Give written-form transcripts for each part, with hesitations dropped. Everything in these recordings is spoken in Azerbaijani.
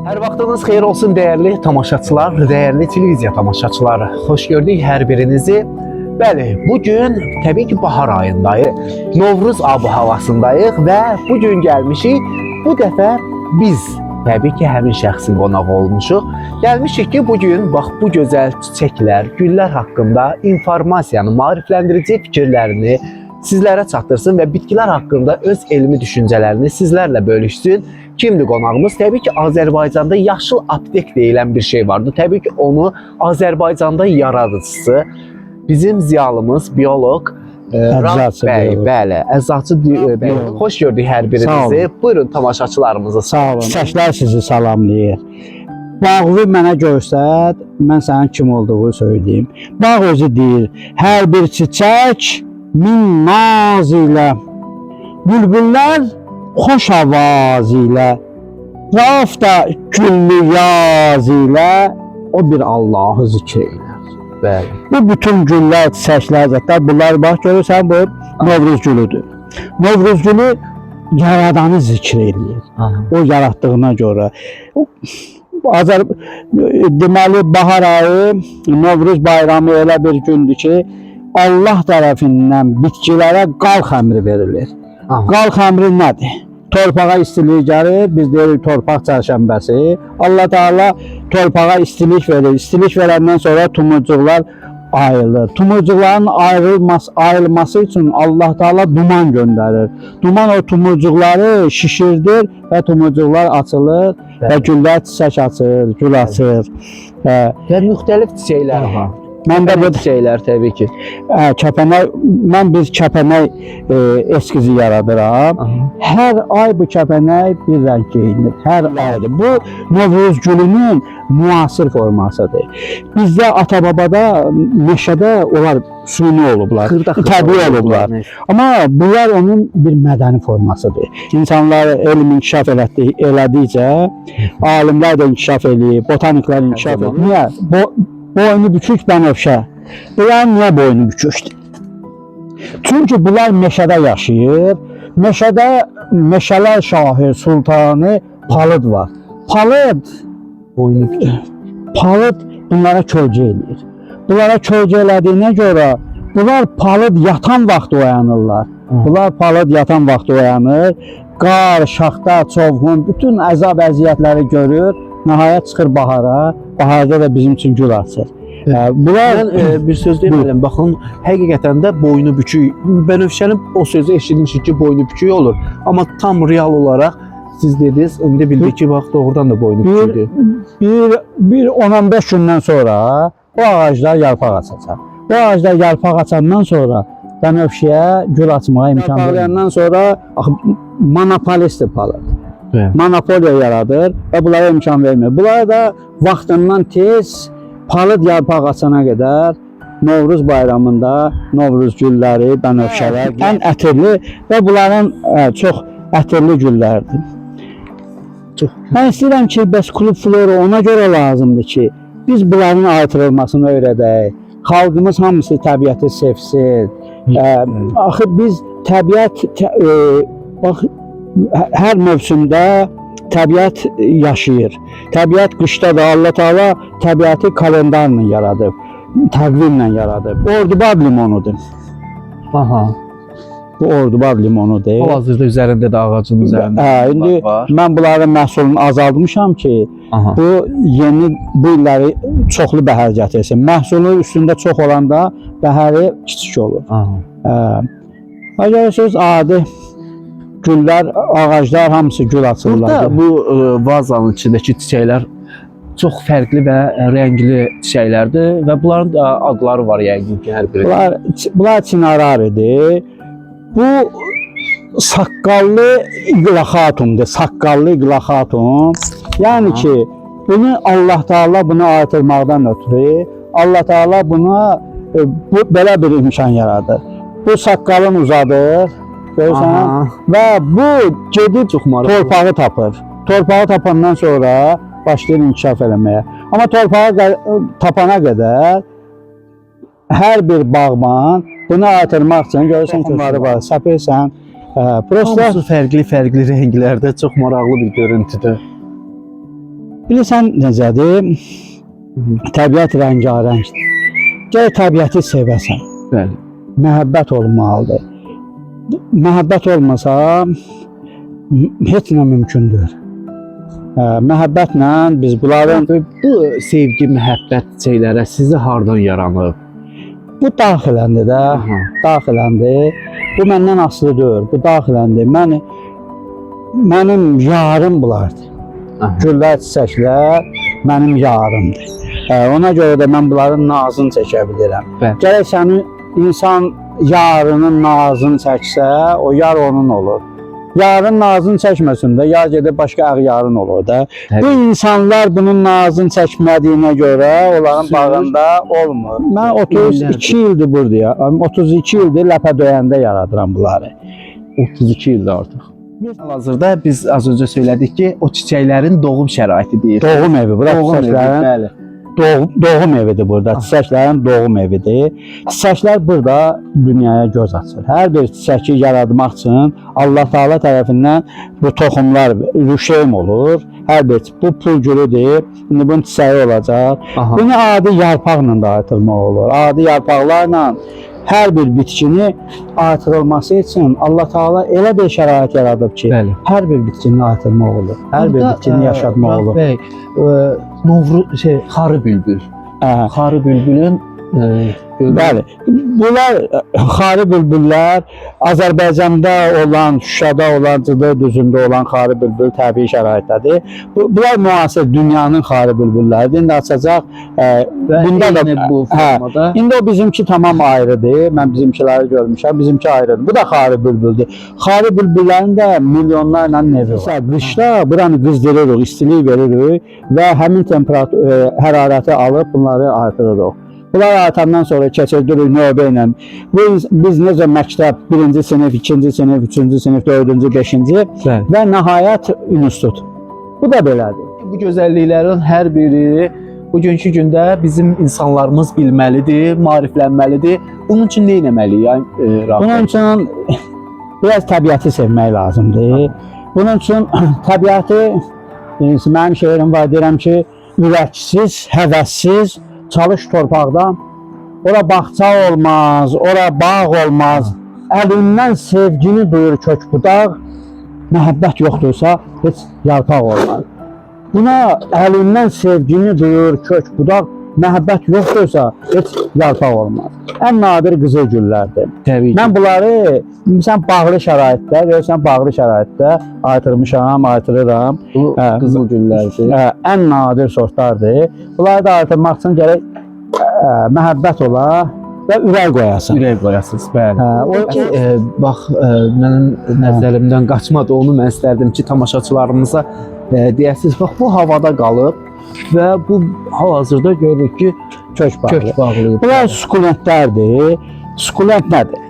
Hər vaxtınız xeyir olsun dəyərli tamaşaçılar, dəyərli televiziya tamaşaçıları. Xoş gördük hər birinizi. Bəli, bugün təbii ki bahar ayındayıq. Novruz ab-havasındayıq və bugün gəlmişik. Bu dəfə biz təbii ki həmin şəxsin qonağı olmuşuq. Gəlmişik ki bugün bax bu gözəl çiçəklər, güllər haqqında informasiyanı, maarifləndirici fikirlərini sizlərə çatdırsın və bitkilər haqqında öz elmi düşüncələrini sizlərlə bölüşsün. Kimdir qonağımız? Təbii ki, Azərbaycanda yaşıl aptek deyilən bir şey vardı. Təbii ki, onu Azərbaycanda yaradıcısı bizim ziyalımız, bioloq Rəf bəy, bəli, Əzzaçı bioloq. Xoş gördük hər birinizi. Buyurun tamaşaçılarımızı. Sağ olun. Çiçəklər sizi salamlayır. Bağı mənə göstər, mən sənin kim olduğunu söyleyeyim. Bağ özü deyir, hər bir çiçək min naz ilə, bülbüllər xoş avaz ilə, Rəf da güllü yaz ilə, o bir Allahı zikr eylər. Bəli. Bu bütün güllər, çiçəklər, zətlər, bunlar bax görürsən, bu Novruz gülüdür. Novruz gülü yaradanı zikr eləyir. O yaratdığına görə. Deməli, bahar ayı, Novruz bayramı elə bir gündür ki, Allah tərəfindən bitkilərə qalx əmri verilir. Qalx əmri nədir? Torpağa istilik gəlir, biz deyirik torpaq çərşənbəsi. Allah Teala torpağa istilik verir. İstilik verəndən sonra tumurcuqlar ayrılır. Tumurcuqların ayrılması üçün Allah Teala duman göndərir. Duman o tumurcuqları şişirdir və tumurcuqlar açılır və güllər çiçək açır, gül açır. Və müxtəlif çiçəklər var. Məndə bu çiçəklər təbii ki. Kəpənək, mən bir kəpənək eskizi yaradıram. Hər ay bu kəpənək bir rəng geyinir. Hər aydır. Bu Novruz gülünün müasir formasıdır. Bizdə ata-babada, meşədə onlar süni olublar, təbii olublar. Amma bunlar onun bir mədəni formasıdır. İnsanlar elm inkişaf elədikcə, alimlər də inkişaf eləyir, botaniklər inkişaf eləyir. Niyə? Boynu bükük bənövşə. Bunlar niyə boynu bükükdür? Çünki bunlar meşədə yaşayır. Meşədə meşələr şahı, sultanı palıd var. Palıd boynu bükük. Palıd bunlara kölgə eləyir. Bunlara kölgə elədiyinə görə bunlar palıd yatan vaxt oyanırlar. Bunlar palıd yatan vaxt oyanır. Qar, şaxta, çovğun, bütün əzab-əziyyətləri görür. Nəhayət çıxır bahara. Baharda da bizim üçün gül açır. Mən bir söz demədim. Baxın, həqiqətən də boynu bükük. Bənövşənin o sözü eşitmişik ki, boynu bükük olur. Amma tam real olaraq siz dediniz, indi bildik ki, bax doğrudan da boynu bükükdür. Bir 10-15 gündən sonra bu ağaclar yarpaq açacaq. Bu ağaclar yarpaq açandan sonra bənövşəyə gül açmağa imkan verir. Yarpaqlayandan sonra monopolistdir palıd. Monopoliya yaradır və bunlara imkan vermir. Bunlara da vaxtından tez palıd yarpaq açana qədər Novruz bayramında Novruz gülləri, bənövşələr ən ətirli və bunların çox ətirli güllərdir. Mən istəyirəm ki, bəs klub flora ona görə lazımdır ki, biz bunların artırılmasını öyrədək. Xalqımız hamısı təbiəti sevsin. Axı biz təbiət, hər mövsümdə təbiət yaşayır. Təbiət qışda da Allah Teala təbiəti kalendarla yaradıb, təqvimlə yaradıb. Ordubad limonudur. Bu Ordubad limonudur. Hal-hazırda üzərində də ağacın üzərində indi var. Mən bunların məhsulunu azaltmışam ki, bu yeni bu illəri çoxlu bəhər gətirsin. Məhsulu üstündə çox olanda bəhəri kiçik olur. Görürsünüz, adi güllər, ağaclar hamısı gül açırlar. Burada bu vazanın içindəki çiçəklər çox fərqli və rəngli çiçəklərdir və bunların da adları var yəqin ki, hər biri. Bunlar çinararidir. Bu saqqallı iqlaxatumdur, saqqallı iqlaxatum. Yəni ki, bunu Allah Teala bunu artırmaqdan ötürü, Allah Teala buna belə bir imkan yaradır. Bu saqqalın uzadır. Görürsən? Və bu gedib torpağı tapır. Torpağı tapandan sonra başlayır inkişaf eləməyə. Amma torpağı tapana qədər hər bir bağban bunu artırmaq üçün görürsən ki, onları var, səpirsən. Hamısı fərqli rənglərdə çox maraqlı bir görüntüdür. Bilirsən necədir? Təbiət rəngarəngdir. Gəl təbiəti sevəsən. Bəli. Məhəbbət olmalıdır. Məhəbbət olmasa heç nə mümkündür. Məhəbbətlə biz bunların Bu sevgi, məhəbbət şeylərə sizi hardan yaranıb? bu daxiləndir də, Aha. daxiləndir. Bu məndən asılı deyil, bu daxiləndir. Mənim yarım bunlardır. Aha. Güllər, çiçəklər mənim yarımdır. Ona görə də mən bunların nazını çəkə bilirəm. Bəli. Gərək sənin insan yarının nazını çəksə, o yar onun olur. Yarın nazını çəkməsin də, yar gedib başqa əğyarın olur da. Təbii. Bu insanlar bunun nazını çəkmədiyinə görə onların Sürür. bağında olmur. Mən 32 ildir buradayam. 32 ildir ləpə döyəndə yaradıram bunları. 32 ildir artıq. Hazırda biz az öncə söylədik ki, o çiçəklərin doğum şəraiti deyir. Doğum evi, bura Doğum evi, çiçəklərin bəli. doğum evidir burada. Çiçəklərin doğum evidir. Çiçəklər burada dünyaya göz açır. Hər bir çiçəki yaratmaq üçün Allah Taala tərəfindən bu toxumlar rüşeym olur. Hər bir bu pulgülüdür. İndi bunun çiçəyi olacaq. Aha. Bunu adi yarpaqla da artırmaq olur. Adi yarpaqlarla hər bir bitkini artırılması üçün Allah Taala elə bir şərait yaradıb ki, Bəli. hər bir bitkini artırmaq olur. Hər bir bitkini yaşatmaq olur. Bəy, xarı bülbül. Xarı bülbülün Bəli. Bunlar xarı bülbüllər Azərbaycanda olan, Şuşada olan, Cıdır düzündə olan xarı bülbül təbii şəraitdədir. Bunlar müasir dünyanın xarı bülbülləridir. İndi açacaq. Bunda da bu formada. İndi o bizimki tamam ayrıdır. Mən bizimkiləri görmüşəm. Bizimki ayrıdır. Bu da xarı bülbüldür. Xarı bülbüllərin də milyonlarla nevi var. Qışda buranı qızdırırıq, istilik veririk və həmin temperatur hərarəti alıb bunları artırırıq. Bunlar artandan sonra keçirdirik növbə ilə. Biz necə məktəb 1-ci sinif, 2-ci sinif, 3-cü sinif, 4-cü, 5-ci və nəhayət institut. Bu da belədir. Bu gözəlliklərin hər biri bugünkü gündə bizim insanlarımız bilməlidir, maariflənməlidir. Bunun üçün nə etməliyik? Bunun üçün biraz təbiəti sevmək lazımdır. Bunun üçün təbiəti, mənim şeirim var, deyirəm ki, ürəksiz, həvəssiz, çalış torpaqda, ora bağça olmaz, ora bağ olmaz. Əlindən sevgini duyur kök budaq, məhəbbət yoxdursa heç yarpaq olmaz. Buna əlindən sevgini duyur kök budaq, məhəbbət yoxdursa heç yarpaq olmaz. Ən nadir qızıl güllərdir. Təbii ki. Mən bunları sən bağlı şəraitdə, görürsən bağlı şəraitdə artırmışam, artırıram. Bu qızıl güllərdir. Ən nadir sortlardır. Bunları da artırmaq üçün gərək məhəbbət ola və ürək qoyasan. Ürək qoyasınız, bəli. O Bax, mənim nəzərimdən qaçmadı, onu mən istərdim ki, tamaşaçılarımıza deyəsiniz, bax, bu havada qalıb və bu hal-hazırda görürük ki, kök kök bağlayıb. Bunlar sukulentlərdir. Sukulent nədir?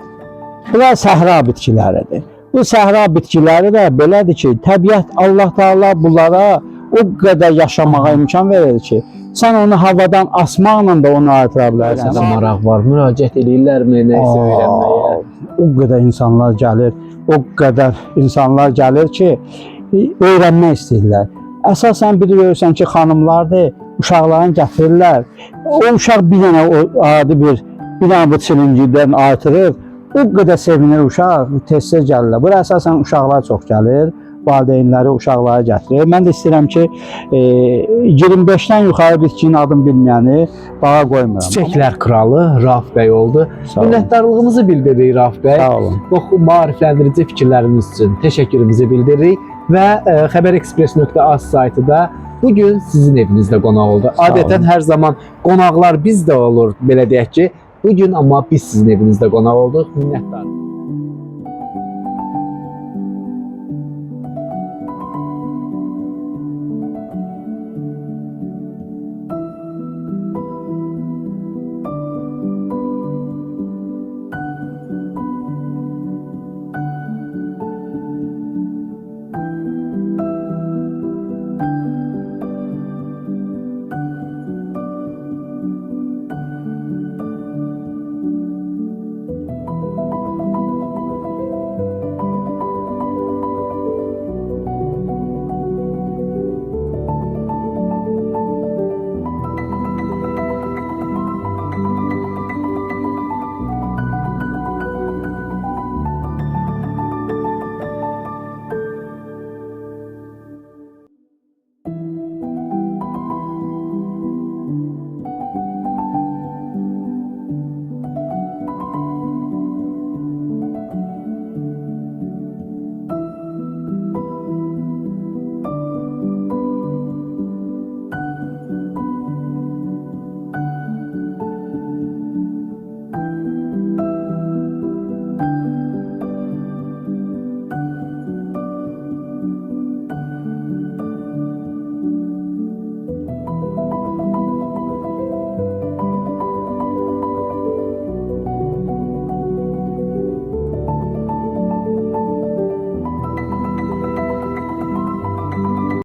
Bunlar səhra bitkiləridir. Bu səhra bitkiləri də belədir ki, təbiət Allah Taala bunlara o qədər yaşamağa imkan verir ki, sən onu havadan asmaqla da onu artıra bilərsən. Sizə maraq var, müraciət edirlərmi, nəsə öyrənməyə? O qədər insanlar gəlir, o qədər insanlar gəlir ki, öyrənmək istəyirlər. Əsasən bir görürsən ki, xanımlardır, uşaqlarını gətirirlər. O uşaq bir dənə adi bir dənə bu çilingirdən artırır. O qədər sevinir uşaq, tez-tez gəlirlər. Bura əsasən uşaqlar çox gəlir. Valideynləri uşaqları gətirir. Mən də istəyirəm ki, 25-dən yuxarı bitkinin adını bilməyəni bağa qoymuram. Çiçəklər kralı Rauf bəy oldu. Minnətdarlığımızı bildiririk Rauf bəy. Sağ olun. Çox maarifləndirici fikirləriniz üçün təşəkkürümüzü bildiririk və xəbərexpress.az saytı da bugün sizin evinizdə qonaq oldu. Adətən hər zaman qonaqlar bizdə olur, belə deyək ki. Bugün amma biz sizin evinizdə qonaq olduq. Minnətdarıq.